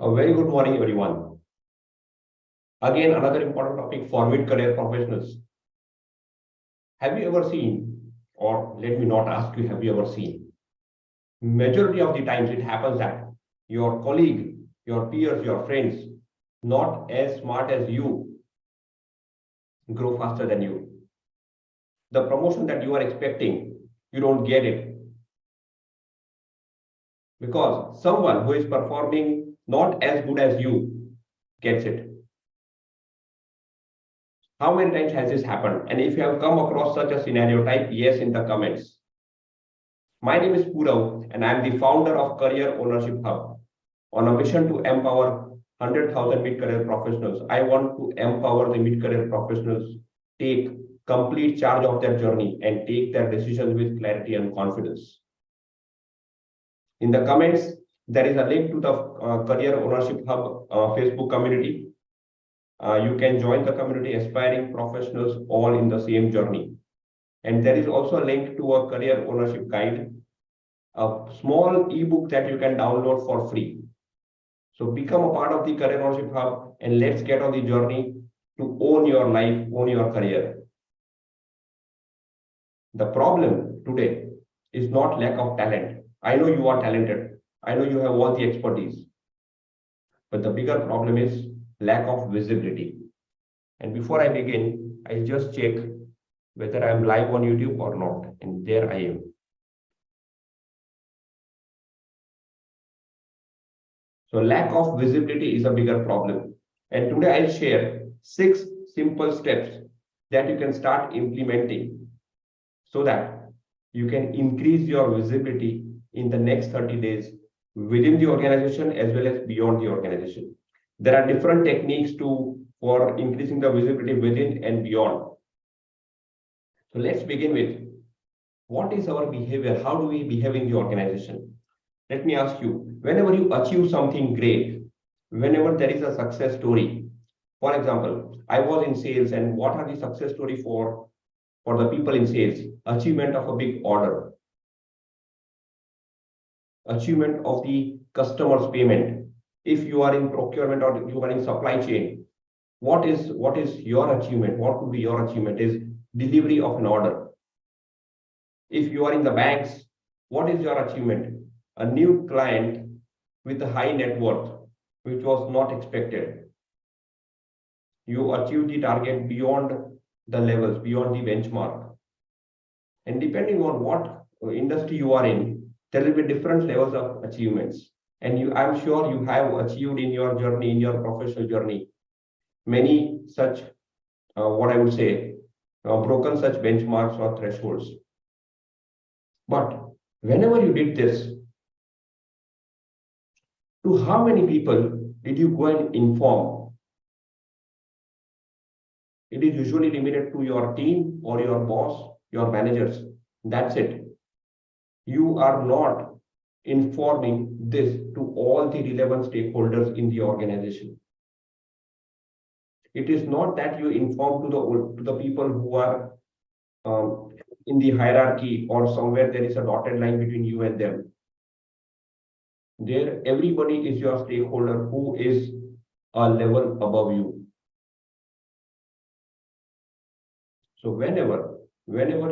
A very good morning, everyone. Again, another important topic for mid-career professionals. Have you ever seen, or let me not ask you, have you ever seen? Majority of the times it happens that your colleague, your peers, your friends, not as smart as you, grow faster than you. The promotion that you are expecting, you don't get it. Because someone who is performing not as good as you gets it. How many times has this happened? And if you have come across such a scenario, type yes in the comments. My name is Purav, and I am the founder of Career Ownership Hub. On a mission to empower 100,000 mid-career professionals, I want to empower the mid-career professionals, take complete charge of their journey and take their decisions with clarity and confidence. In the comments, there is a link to the Career Ownership Hub Facebook community. You can join the community aspiring professionals all in the same journey. And there is also a link to a career ownership guide, a small ebook that you can download for free. So become a part of the Career Ownership Hub and let's get on the journey to own your life, own your career. The problem today is not lack of talent. I know you are talented. I know you have all the expertise. But the bigger problem is lack of visibility. And before I begin, I just check whether I am live on YouTube or not. And there I am. So lack of visibility is a bigger problem. And today I'll share 6 simple steps that you can start implementing so that you can increase your visibility in the next 30 days within the organization as well as beyond the organization. There are different techniques for increasing the visibility within and beyond. So let's begin with what is our behavior? How do we behave in the organization? Let me ask you, whenever you achieve something great, whenever there is a success story, for example, I was in sales and what are the success story for the people in sales? Achievement of a big order, achievement of the customer's payment. If you are in procurement or you are in supply chain, what is your achievement? What would be your achievement? Is delivery of an order. If you are in the banks, what is your achievement? A new client with a high net worth, which was not expected. You achieve the target beyond the levels, beyond the benchmark. And depending on what industry you are in, there will be different levels of achievements. And I'm sure you have achieved in your journey, in your professional journey, many such, what I would say, broken such benchmarks or thresholds. But whenever you did this, to how many people did you go and inform? It is usually limited to your team or your boss, your managers. That's it. You are not informing this to all the relevant stakeholders in the organization. It is not that you inform to the people who are in the hierarchy or somewhere there is a dotted line between you and them. There, everybody is your stakeholder who is a level above you. So whenever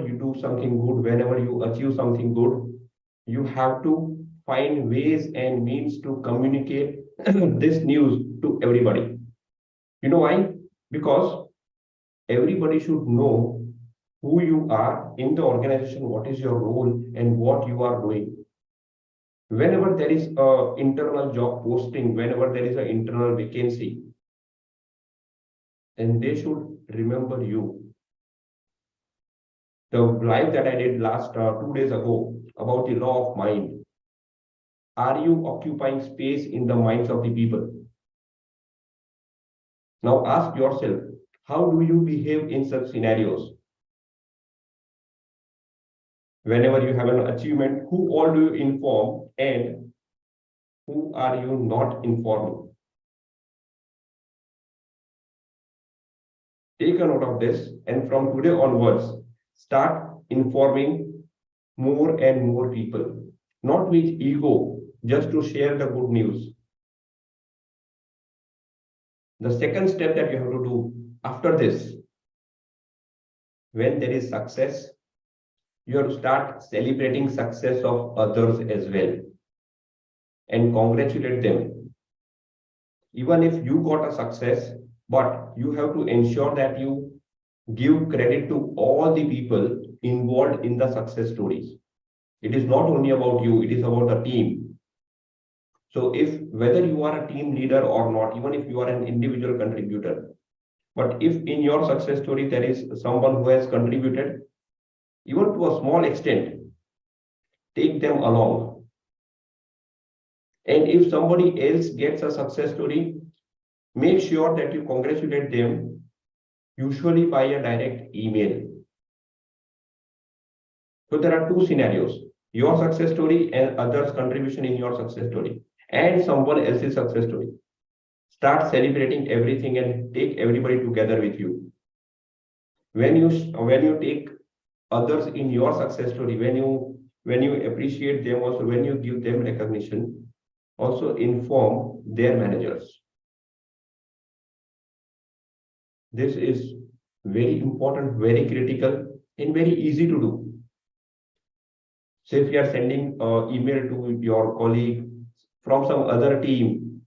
you do something good, whenever you achieve something good, you have to find ways and means to communicate this news to everybody. You know why? Because everybody should know who you are in the organization, what is your role and what you are doing. Whenever there is an internal job posting, whenever there is an internal vacancy, then they should remember you. The live that I did last 2 days ago about the law of mind. Are you occupying space in the minds of the people? Now ask yourself, how do you behave in such scenarios? Whenever you have an achievement, who all do you inform and who are you not informing? Take a note of this, and from today onwards, start informing more and more people, not with ego, just to share the good news. The second step that you have to do after this, when there is success, you have to start celebrating success of others as well and congratulate them. Even if you got a success, but you have to ensure that you give credit to all the people involved in the success stories. It is not only about you, it is about the team. So if whether you are a team leader or not, even if you are an individual contributor, but if in your success story there is someone who has contributed, even to a small extent, take them along. And if somebody else gets a success story, make sure that you congratulate them, usually by a direct email. So there are two scenarios, your success story and others' contribution in your success story, and someone else's success story. Start celebrating everything and take everybody together with you. When you take others in your success story, when you appreciate them, also when you give them recognition, also inform their managers. This is very important, very critical, and very easy to do. So if you are sending an email to your colleague from some other team,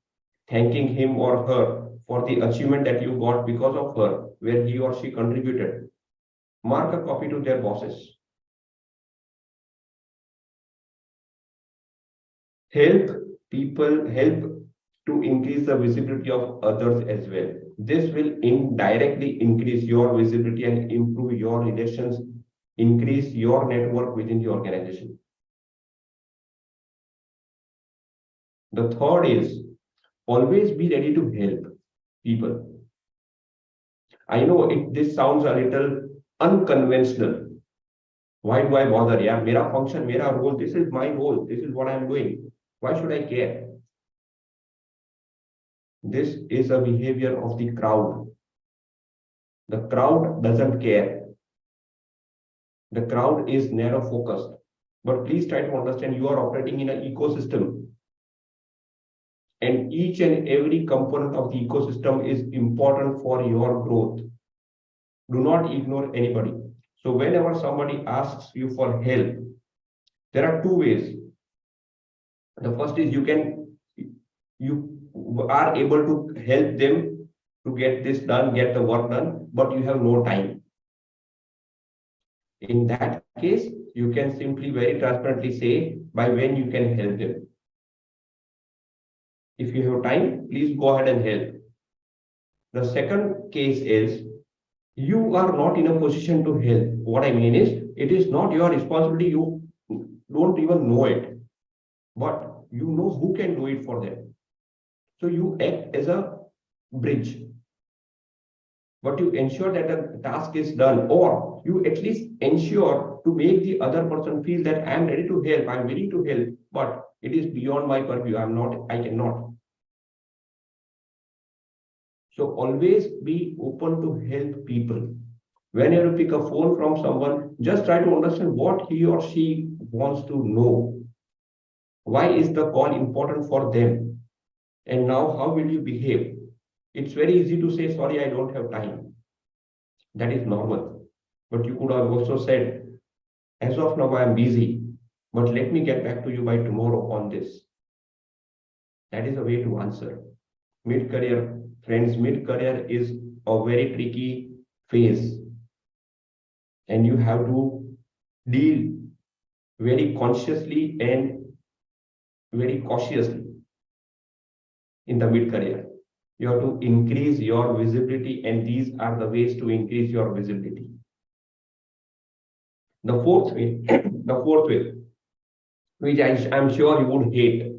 thanking him or her for the achievement that you got because of her, where he or she contributed, mark a copy to their bosses. Help people, help to increase the visibility of others as well. This will indirectly increase your visibility and improve your relations, increase your network within the organization. The third is always be ready to help people. I know this sounds a little unconventional. Why do I bother? Yeah, mera function, mera role, this is my role, this is what I'm doing. Why should I care? This is a behavior of the crowd. The crowd doesn't care. The crowd is narrow focused. But please try to understand you are operating in an ecosystem. And each and every component of the ecosystem is important for your growth. Do not ignore anybody. So whenever somebody asks you for help, there are two ways. The first is you are able to help them to get this done, get the work done, but you have no time. In that case, you can simply very transparently say by when you can help them. If you have time, please go ahead and help. The second case is you are not in a position to help. What I mean is, it is not your responsibility. You don't even know it, but you know who can do it for them. So you act as a bridge, but you ensure that the task is done, or you at least ensure to make the other person feel that I am ready to help, I am willing to help, but it is beyond my purview. I cannot. So always be open to help people. When you pick a phone from someone, just try to understand what he or she wants to know. Why is the call important for them? And now how will you behave? It's very easy to say, sorry, I don't have time. That is normal. But you could have also said, as of now, I am busy, but let me get back to you by tomorrow on this. That is a way to answer. Mid-career, friends, mid-career is a very tricky phase. And you have to deal very consciously and very cautiously in the mid-career. You have to increase your visibility, and these are the ways to increase your visibility. The fourth way, which I'm sure you would hate.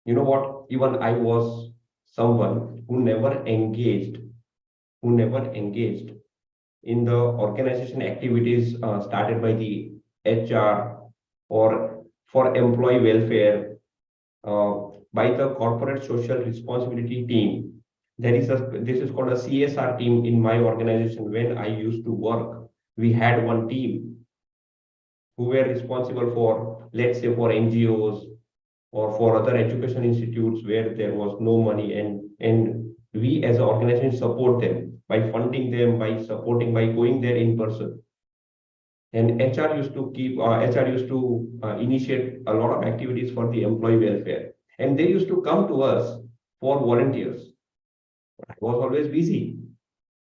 You know what? Even I was someone who never engaged in the organization activities started by the HR or for employee welfare, by the corporate social responsibility team. This is called a CSR team in my organization. When I used to work, we had one team who were responsible for, let's say, for NGOs or for other education institutes where there was no money, and we as an organization support them by funding them, by supporting, by going there in person. And HR used to initiate a lot of activities for the employee welfare, and they used to come to us for volunteers. I was always busy.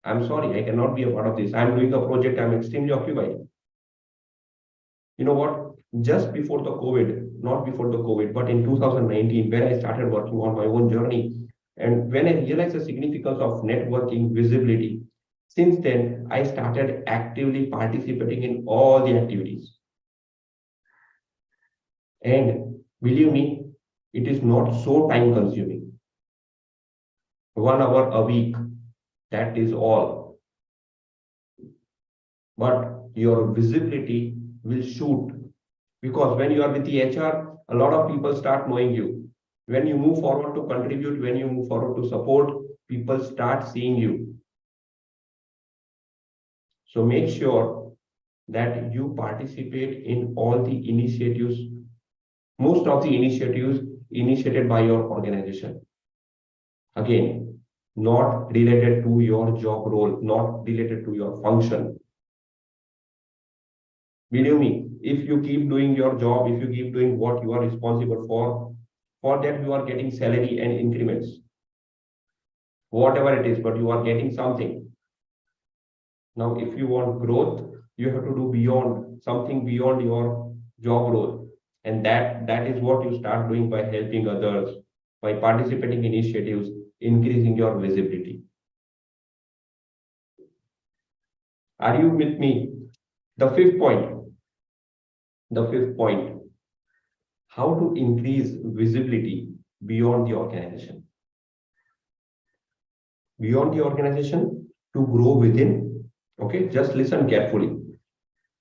I'm sorry, I cannot be a part of this. I'm doing a project. I'm extremely occupied. You know what? Just before the COVID, not before the COVID, but in 2019, when I started working on my own journey, and when I realized the significance of networking, visibility, since then, I started actively participating in all the activities. And believe me, it is not so time consuming. 1 hour a week, that is all. But your visibility will shoot, because when you are with the HR, a lot of people start knowing you. When you move forward to contribute, when you move forward to support, people start seeing you. So make sure that you participate in all the initiatives, most of the initiatives initiated by your organization. Again, not related to your job role, not related to your function. Believe me, if you keep doing your job, if you keep doing what you are responsible for that you are getting salary and increments, whatever it is, but you are getting something. Now, if you want growth, you have to do beyond something beyond your job role. And that is what you start doing by helping others, by participating in initiatives, increasing your visibility. Are you with me? The fifth point, how to increase visibility beyond the organization. Beyond the organization, to grow within. Okay, just listen carefully.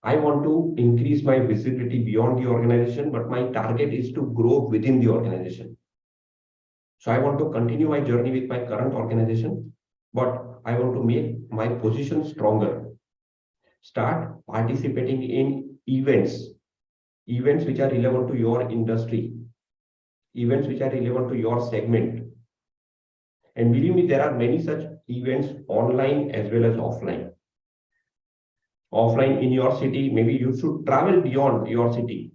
I want to increase my visibility beyond the organization, but my target is to grow within the organization. So I want to continue my journey with my current organization, but I want to make my position stronger. Start participating in events which are relevant to your industry, events which are relevant to your segment. And believe me, there are many such events online as well as offline. Offline in your city, maybe you should travel beyond your city.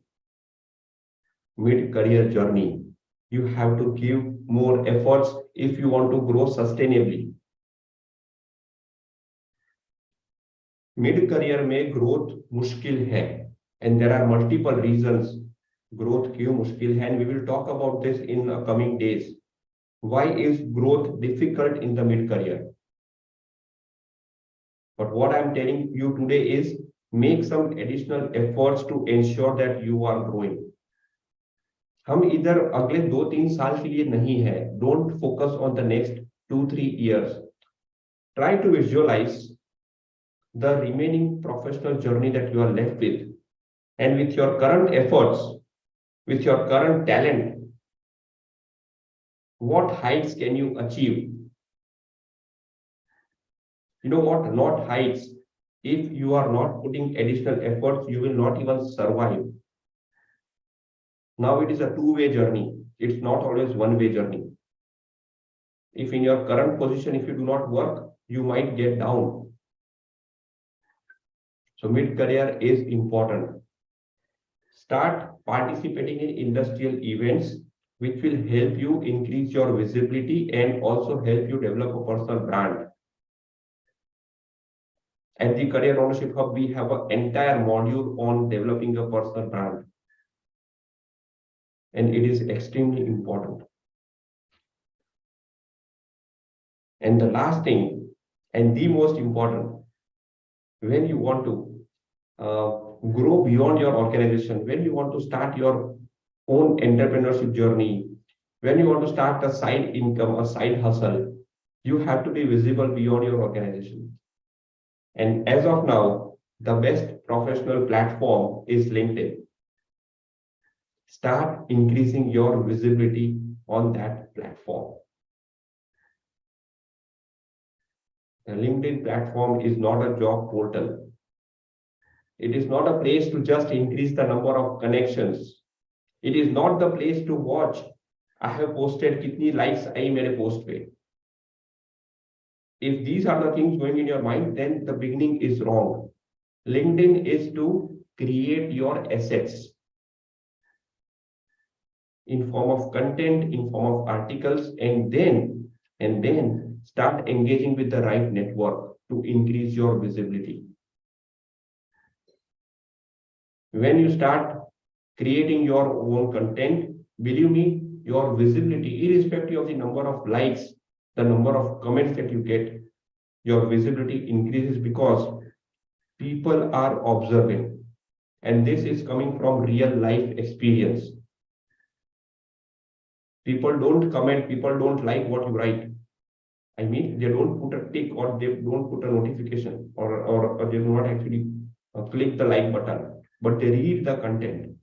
Mid-career journey, you have to give more efforts if you want to grow sustainably. Mid-career में growth मुश्किल है, and there are multiple reasons growth क्यों मुश्किल है, and we will talk about this in the coming days. Why is growth difficult in the mid-career? But what I'm telling you today is make some additional efforts to ensure that you are growing. हम इधर अगले 2-3 साल के लिए नहीं है. Don't focus on the next 2-3 years. Try to visualize the remaining professional journey that you are left with, and with your current efforts, with your current talent, what heights can you achieve? You know what? Not heights. If you are not putting additional efforts, you will not even survive. Now it is a two-way journey. It's not always one-way journey. If in your current position, if you do not work, you might get down. So mid-career is important. Start participating in industrial events, which will help you increase your visibility and also help you develop a personal brand. At the Career Ownership Hub, we have an entire module on developing a personal brand. And it is extremely important. And the last thing, and the most important, when you want to grow beyond your organization, when you want to start your own entrepreneurship journey, when you want to start a side income, a side hustle, you have to be visible beyond your organization. And as of now, the best professional platform is LinkedIn. Start increasing your visibility on that platform. The LinkedIn platform is not a job portal. It is not a place to just increase the number of connections. It is not the place to watch I have posted kitni likes आई मेरे post पे. If these are the things going in your mind, then the beginning is wrong. LinkedIn is to create your assets in form of content, in form of articles, and then start engaging with the right network to increase your visibility. When you start creating your own content, believe me, your visibility, irrespective of the number of likes, the number of comments that you get, your visibility increases because people are observing. And this is coming from real life experience. People don't comment, people don't like what you write. I mean, they don't put a tick or they don't put a notification or they do not actually click the like button, but they read the content.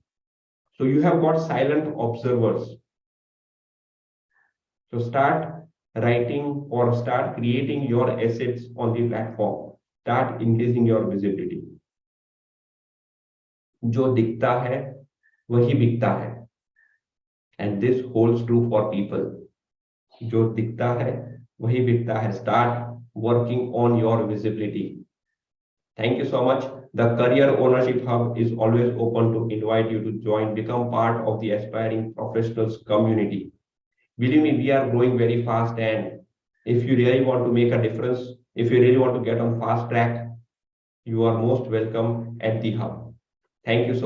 So you have got silent observers. So start writing or start creating your assets on the platform. Start increasing your visibility. जो दिखता है वही बिकता है. And this holds true for people. जो दिखता है वही बिकता है. Start working on your visibility. Thank you so much. The Career Ownership Hub is always open to invite you to join, become part of the aspiring professionals community. Believe me, we are growing very fast, and if you really want to make a difference, if you really want to get on fast track, you are most welcome at the hub. Thank you so